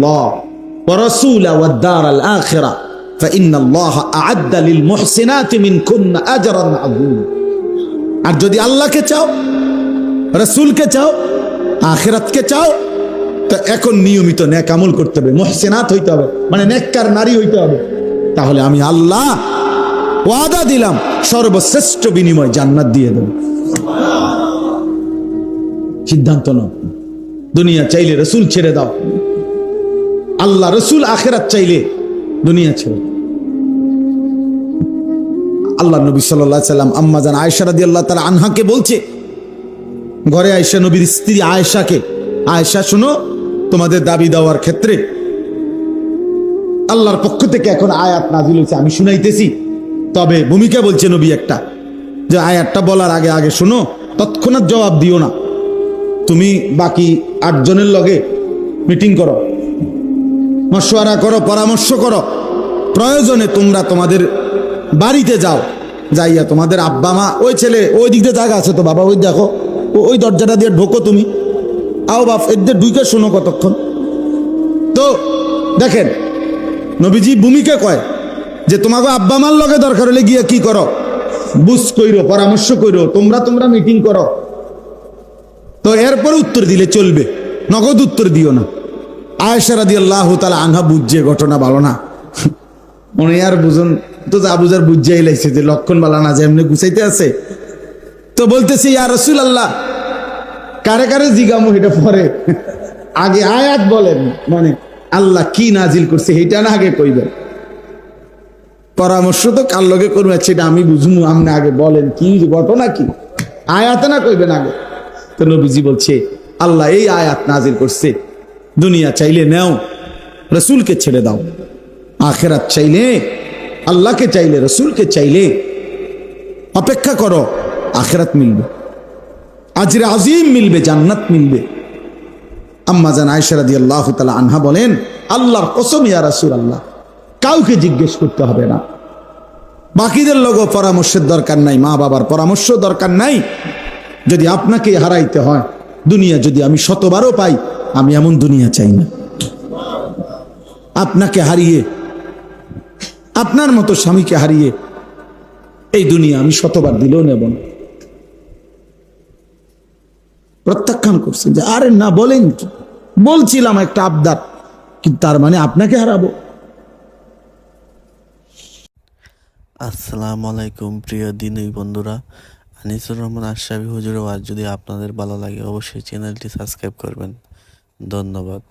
আল্লাহ ওয়া রাসূলা ওয়াদ দারাল আখিরা ফাইন্নাল্লাহ আ'আদ্দা লিল মুহসিনাতি মিনকুন্না আজরান আযীমা। আর যদি আল্লাহকে চাও, রাসূলকে চাও, আখিরাতকে চাও, তো এখন নিয়মিত নেক আমল করতে হবে, মুহসিনাত হইতে হবে, মানে নেককার নারী হইতে হবে। তাহলে আমি আল্লাহ ওয়াদা দিলাম সর্বশ্রেষ্ঠ বিনিময় জান্নাত দিয়ে দেব। সিদ্ধান্ত নাও। দুনিয়া চাইলে রাসূল ছেড়ে দাও, আল্লাহ রাসূল আখিরাত চাইলে দুনিয়া ছেড়ে। আল্লাহ নবী সাল্লাল্লাহু আলাইহি সাল্লাম আম্মা জান আয়েশা রাদিয়াল্লাহু তাআলা আনহাকে বলছে, ঘরে আয়েশা নবীর স্ত্রী আয়েশাকে, আয়েশা শোনো, তোমাদের দাবি দেওয়ার ক্ষেত্রে আল্লাহর পক্ষ থেকে এখন আয়াত নাজিল হয়েছে, আমি শুনাইতেছি। তবে ভূমিকা বলছে নবী একটা, যে আয়াতটা বলার আগে আগে শোনো, তৎক্ষণাৎ জবাব দিও না। তুমি বাকি 8 জনের লগে মিটিং করো, মশওয়ারা করো, পরামর্শ করো। প্রয়োজনে তোমরা তোমাদের বাড়িতে যাও, যাইয়া তোমাদের আব্বা মা, ওই ছেলে ওই দিক দিয়ে জায়গা আছে তো বাবা, ওই দেখো ওই দরজাটা দিয়ে ঢোকো, তুমি আও বাপ, এদের ঢুকে শোনো কতক্ষণ। তো দেখেন নবীজি ভূমিকা কয় যে তোমাকে আব্বা মার লগে দরকার হলে গিয়ে কি করো, বুঝ কইরো, পরামর্শ কইরো, তোমরা মিটিং করো। তো এরপরে উত্তর দিলে চলবে, নগদ উত্তর দিও না। আয়েশা রাদিয়াল্লাহু তাআলা আনহা বুঝছে ঘটনা ভালো না, মনে আর বুঝুন তো, যা বুঝার বুঝাই লাইছে যে লক্ষণ বালা না, যে এমনি গুছাইতে আছে। তো বলতেছে, ইয়া রাসূলুল্লাহ, কারে কারে জিগামু এটা পরে, আগে আয়াত বলেন, মানে আল্লাহ কি নাজিল করছে এটা না আগে কইবেন। পরামর্শ তো কার লগে করবে সেটা আমি বুঝমু, আপনি আগে বলেন কি ঘটনা, কি আয়াতে না কইবেন আগে। তো নবীজি বলছে, আল্লাহ এই আয়াত নাজিল করছে, দুনিয়া চাইলে নাও, রাসূলকে ছেড়ে দাও। আখিরাত চাইলে আল্লাহকে, চাইলে রাসূলকে, চাইলে অপেক্ষা করো, আখিরাত মিলবে, আজরে আজিম মিলবে, জান্নাত মিলবে। আম্মা জান আয়েশা রাদিয়াল্লাহু তাআলা আনহা বলেন, আল্লাহর কসম ইয়া রাসূলুল্লাহ, কাউকে জিজ্ঞেস করতে হবে না, বাকিদের লোকও পরামর্শের দরকার নাই, মা বাবার পরামর্শ দরকার নাই। যদি আপনাকে হারাইতে হয়, দুনিয়া যদি আমি 100বারও পাই, আমি এমন দুনিয়া চাই না। আপনাকে হারিয়ে, আপনার মতো স্বামীকে হারিয়ে এই দুনিয়া আমি 100বার দিলেও নেব না। প্রত্যাখ্যান করছে যে আরে না, বলেন কি, বলছিলাম একটা আবদার, কিন্তু তার মানে আপনাকে হারাবো। আসসালামু আলাইকুম প্রিয় দিনী বন্ধুরা, আনিসুর রহমান আশরাফি হুজুরের ওয়াজ যদি আপনাদের ভালো লাগে অবশ্যই চ্যানেলটি সাবস্ক্রাইব করবেন। ধন্যবাদ।